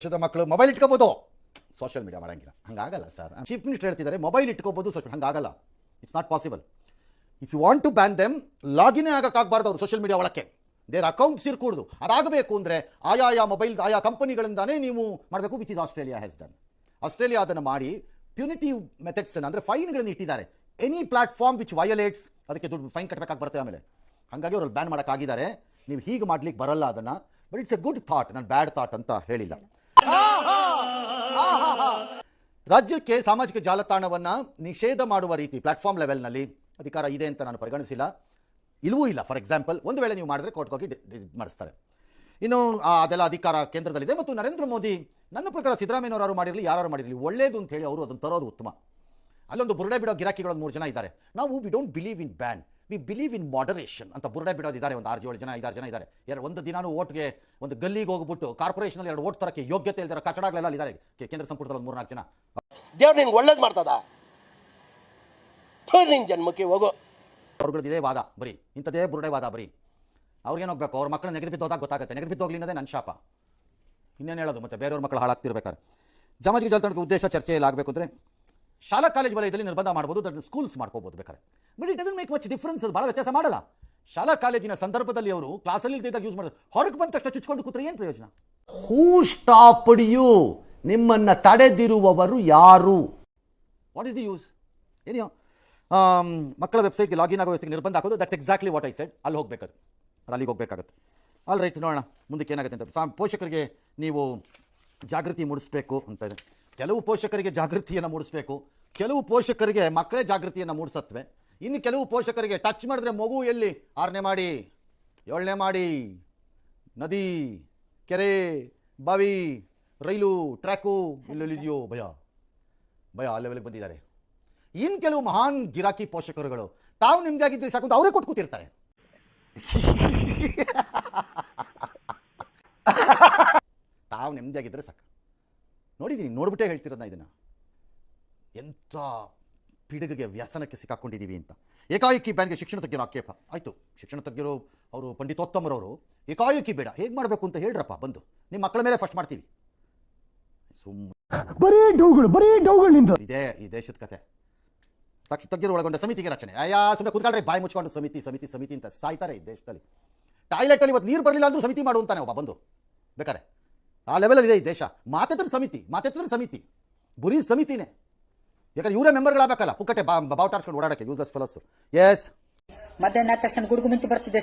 ದೇಶದ ಮಕ್ಕಳು ಮೊಬೈಲ್ ಇಟ್ಕೋಬಹುದು, ಸೋಷಿಯಲ್ ಮೀಡಿಯಾ ಮಾಡಂಗಿಲ್ಲ. ಹಂಗಾಗಲ್ಲ ಸರ್. ಚೀಫ್ ಮಿನಿಸ್ಟರ್ ಹೇಳ್ತಿದ್ದಾರೆ ಮೊಬೈಲ್ ಇಟ್ಕೋಬಹುದು, ಹಂಗಾಗಲ್ಲ. It's not possible. If you want to ban them, ಲಾಗಿನೇ ಆಗಕ್ಕಾಗಬಾರ್ದು ಅವರು ಸೋಷಿಯಲ್ ಮೀಡಿಯಾ ಒಳಕ್ಕೆ. ದೇರ್ ಅಕೌಂಟ್ಸ್ ಇರ್ಕೂಡ್ದು. ಅದಾಗಬೇಕು ಅಂದರೆ ಆಯಾ ಮೊಬೈಲ್ ಆಯಾ ಕಂಪನಿಗಳಿಂದಾನೇ ನೀವು ಮಾಡಬೇಕು, which is Australia has done. Australia ಅದನ್ನು ಮಾಡಿ ಪ್ಯೂನಿಟಿವ್ ಮೆಥಡ್ಸ್ ಅಂದರೆ ಫೈನ್ಗಳನ್ನು ಇಟ್ಟಿದ್ದಾರೆ. ಎನಿ ಪ್ಲಾಟ್ಫಾರ್ಮ್ ವಿಚ್ ವಯೋಲೇಟ್ಸ್ ಅದಕ್ಕೆ ದುಡ್ಡು ಫೈನ್ ಕಟ್ಟಬೇಕಾಗಿ ಬರುತ್ತೆ ಆಮೇಲೆ. ಹಾಗಾಗಿ ಅವ್ರಲ್ಲಿ ಬ್ಯಾನ್ ಮಾಡೋಕ್ಕಾಗಿದ್ದಾರೆ. ನೀವು ಹೀಗೆ ಮಾಡ್ಲಿಕ್ಕೆ ಬರಲ್ಲ ಅದನ್ನು. But it's A good thought, ನಾನು ಬ್ಯಾಡ್ ಥಾಟ್ ಅಂತ ಹೇಳಿಲ್ಲ. ರಾಜ್ಯಕ್ಕೆ ಸಾಮಾಜಿಕ ಜಾಲತಾಣವನ್ನು ನಿಷೇಧ ಮಾಡುವ ರೀತಿ ಪ್ಲಾಟ್ಫಾರ್ಮ್ ಲೆವೆಲ್ನಲ್ಲಿ ಅಧಿಕಾರ ಇದೆ ಅಂತ ನಾನು ಪರಿಗಣಿಸಿಲ್ಲ, ಇಲ್ಲವೂ ಇಲ್ಲ. ಫಾರ್ ಎಕ್ಸಾಂಪಲ್, ಒಂದು ವೇಳೆ ನೀವು ಮಾಡಿದ್ರೆ ಕೋರ್ಟ್ಗೆ ಹೋಗಿ ಮಾಡಿಸ್ತಾರೆ. ಇನ್ನು ಅದೆಲ್ಲ ಅಧಿಕಾರ ಕೇಂದ್ರದಲ್ಲಿದೆ. ಮತ್ತು ನರೇಂದ್ರ ಮೋದಿ, ನನ್ನ ಪ್ರಕಾರ ಸಿದ್ದರಾಮಯ್ಯನವರು ಮಾಡಿರಲಿ, ಯಾರು ಮಾಡಿರಲಿ, ಒಳ್ಳೇದು ಅಂತ ಹೇಳಿ ಅವರು ಅದನ್ನು ತರೋದು ಉತ್ತಮ. ಅಲ್ಲೊಂದು ಬುರುಡೆ ಬಿಡೋ ಗಿರಾಕಿಗಳು 3 ಜನ ಇದ್ದಾರೆ. ನಾವು we don't believe in ban, we believe in moderation ಅಂತ ಬುರುಡೆ ಬಿಡೋದಿದ್ದಾರೆ. ಒಂದು 6-7 ಜನ 5-6 ಜನ ಇದ್ದಾರೆ. ಒಂದು ದಿನಾನು ಓಟ್ಗೆ ಒಂದು ಗಲ್ಲಿಗೆ ಹೋಗ್ಬಿಟ್ಟು ಕಾರ್ಪೊರೇಷನಲ್ಲಿ 2 ಓಟ್ ತರಕ್ಕೆ ಯೋಗ್ಯತೆ ಇಲ್ದಿರೋ ಕಚಡಗಳೆಲ್ಲ ಇದ್ದಾರೆ ಕೇಂದ್ರ ಸಂಪುಟದಲ್ಲಿ 3-4 ಜನ. ದೇವ್ರು ನಿಂಗೆ ಒಳ್ಳೇದು ಮಾಡ್ತದ, ನಿನ್ ಜನ್ಮಕ್ಕೆ ಹೋಗೋ. ಅವ್ರಗಳದ್ದು ಇದೇ ವಾದ, ಬರೀ ಇಂಥದೇ ಬುರುಡೆ ವಾದ ಬರೀ. ಅವ್ರಿಗೇನು ಹೋಗ್ಬೇಕು, ಅವ್ರ ಮಕ್ಕಳು ನೆಗೆದು ಬಿದ್ದೋದಾಗ ಗೊತ್ತಾಗುತ್ತೆ. ನೆಗೆದು ಬಿದ್ದೋಗ್ಲಿ ಅನ್ನೋದೇ ನನ್ನ ಶಾಪ. ಇನ್ನೇನು ಹೇಳೋದು, ಮತ್ತೆ ಬೇರೆಯವ್ರ ಮಕ್ಕಳು ಹಾಳಾಗ್ತಿರ್ಬೇಕಾದ್ರೆ. ಸಾಮಾಜಿಕ ಜಾಲತಾಣದ ಉದ್ದೇಶ ಚರ್ಚೆಯಲ್ಲಿ ಆಗಬೇಕು ಅಂದರೆ ಶಾಲಾ ಕಾಲೇಜ್ ವಲಯದಲ್ಲಿ ನಿರ್ಬಂಧ ಮಾಡ್ಬೋದು, ದಟ್ ಸ್ಕೂಲ್ಸ್ ಮಾಡ್ಕೋಬೋದು ಬೇಕಾದ್ರೆ. But it doesn't make much difference. ಭಾಳ ವ್ಯತ್ಯಾಸ ಮಾಡಲ್ಲ. ಶಾಲಾ ಕಾಲೇಜಿನ ಸಂದರ್ಭದಲ್ಲಿ ಅವರು ಕ್ಲಾಸಲ್ಲಿ ಇದ್ದಾಗ ಯೂಸ್ ಮಾಡೋದು, ಹೊರಗೆ ಬಂದ ತಕ್ಷಣ ಚುಚ್ಕೊಂಡು ಕೂತ್ರೆ ಏನು ಪ್ರಯೋಜನ? ಹೂ ಸ್ಟಾಪ್ಡ್ ಯು? ನಿಮ್ಮನ್ನು ತಡೆದಿರುವವರು ಯಾರು? What is the use? ಏನೋ ಮಕ್ಕಳ ವೆಬ್ಸೈಟ್ಗೆ ಲಾಗಿನ್ ಆಗೋ ವ್ಯವಸ್ಥೆಗೆ ನಿರ್ಬಂಧ ಹಾಕೋದು, that's exactly what I said. ಅಲ್ಲಿ ಹೋಗ್ಬೇಕಾದ್ರೆ ಅಲ್ಲಿಗೆ ಹೋಗಬೇಕಾಗುತ್ತೆ. ಆಲ್ ರೈಟ್, ನೋಡೋಣ ಮುಂದಕ್ಕೆ ಏನಾಗುತ್ತೆ ಅಂತ. ಪೋಷಕರಿಗೆ ನೀವು ಜಾಗೃತಿ ಮೂಡಿಸ್ಬೇಕು ಅಂತ ಇದೆ. ಕೆಲವು ಪೋಷಕರಿಗೆ ಜಾಗೃತಿಯನ್ನು ಮೂಡಿಸ್ಬೇಕು, ಕೆಲವು ಪೋಷಕರಿಗೆ ಮಕ್ಕಳೇ ಜಾಗೃತಿಯನ್ನು ಮೂಡಿಸತ್ವೆ. ಇನ್ನು ಕೆಲವು ಪೋಷಕರಿಗೆ ಟಚ್ ಮಾಡಿದ್ರೆ ಮಗು ಎಲ್ಲಿ 6ನೇ ಮಾಡಿ 7ನೇ ಮಾಡಿ, ನದಿ, ಕೆರೆ, ಬಾವಿ, ರೈಲು ಟ್ರ್ಯಾಕು ಇಲ್ಲಿದೆಯೋ ಭಯ ಭಯ ಆ ಲೆವೆಲ್ಗೆ ಬಂದಿದ್ದಾರೆ. ಇನ್ನು ಕೆಲವು ಮಹಾನ್ ಗಿರಾಕಿ ಪೋಷಕರುಗಳು ತಾವು ನಿಮ್ದಾಗಿದ್ರೆ ಸಾಕು ಅವರೇ ಕೊಟ್ಟು ಕೂತಿರ್ತಾರೆ. ತಾವು ನೆಮ್ಮದಿಯಾಗಿದ್ದರೆ ಸಾಕು. ನೋಡಿದ್ದೀನಿ, ನೋಡ್ಬಿಟ್ಟೇ ಹೇಳ್ತಿರೋದನ್ನ ಇದನ್ನು. ಎಂಥ ಪಿಡುಗಿಗೆ ವ್ಯಸನಕ್ಕೆ ಸಿಕ್ಕಾಕೊಂಡಿದ್ದೀವಿ ಅಂತ. ಏಕಾಏಕಿ ಬ್ಯಾನ್ಗೆ ಶಿಕ್ಷಣ ತಜ್ಞರು ಆಕ್ಷೇಪ ಆಯಿತು. ಶಿಕ್ಷಣ ತಜ್ಞರು ಅವರು ಪಂಡಿತೋತ್ತಮರವರು ಏಕಾಏಕಿ ಬೇಡ, ಹೇಗೆ ಮಾಡಬೇಕು ಅಂತ ಹೇಳ್ರಪ್ಪ, ಬಂದು ನಿಮ್ಮ ಮಕ್ಕಳ ಮೇಲೆ ಫಸ್ಟ್ ಮಾಡ್ತೀವಿ. ಬರೀ ಡೌಗಳಿಂದ ಇದೇ ಈ ದೇಶದ ಕತೆ. ತಜ್ಞರು ಒಳಗೊಂಡ ಸಮಿತಿಗೆ ರಚನೆ. ಸುಮ್ಮನೆ ಕೂತ್ಕೊಂಡ್ರೆ ಬಾಯಿ ಮುಚ್ಕೊಂಡು ಸಮಿತಿ ಸಮಿತಿ ಸಮಿತಿ ಅಂತ ಸಾಯ್ತಾರೆ ಈ ದೇಶದಲ್ಲಿ. ಟಾಯ್ಲೆಟಲ್ಲಿ ಇವತ್ತು ನೀರು ಬರಲಿಲ್ಲ ಅಂದ್ರೂ ಸಮಿತಿ ಮಾಡು ಅಂತಾನೆ ಒಬ್ಬ ಬಂದು ಬೇಕಾರೆ. ಆ ಲೆವೆಲಲ್ಲಿ ಇದೆ ಈ ದೇಶ. ಮಾತೆತ್ತಿದ್ರೆ ಸಮಿತಿ ಬರೀ ಸಮಿತಿನೇ. ಯಾಕಂದ್ರೆ ಇವರೇ ಮೆಂಬರ್ಗಳಾಗಬೇಕಲ್ಲ, ಪುಕ್ಕಟೆ ಬಾವುಟಾರ್ಸ್ಕೊಂಡು ಓಡಾಡಕ್ಕೆ ಯೂಸ್ಲೆಸ್ ಫೆಲೋಸ್. ಎಸ್, ಮಧ್ಯಾಹ್ನ ತಕ್ಷಣ ಗುಡುಗು ಮಿಂಚು ಬರ್ತಿದೆ.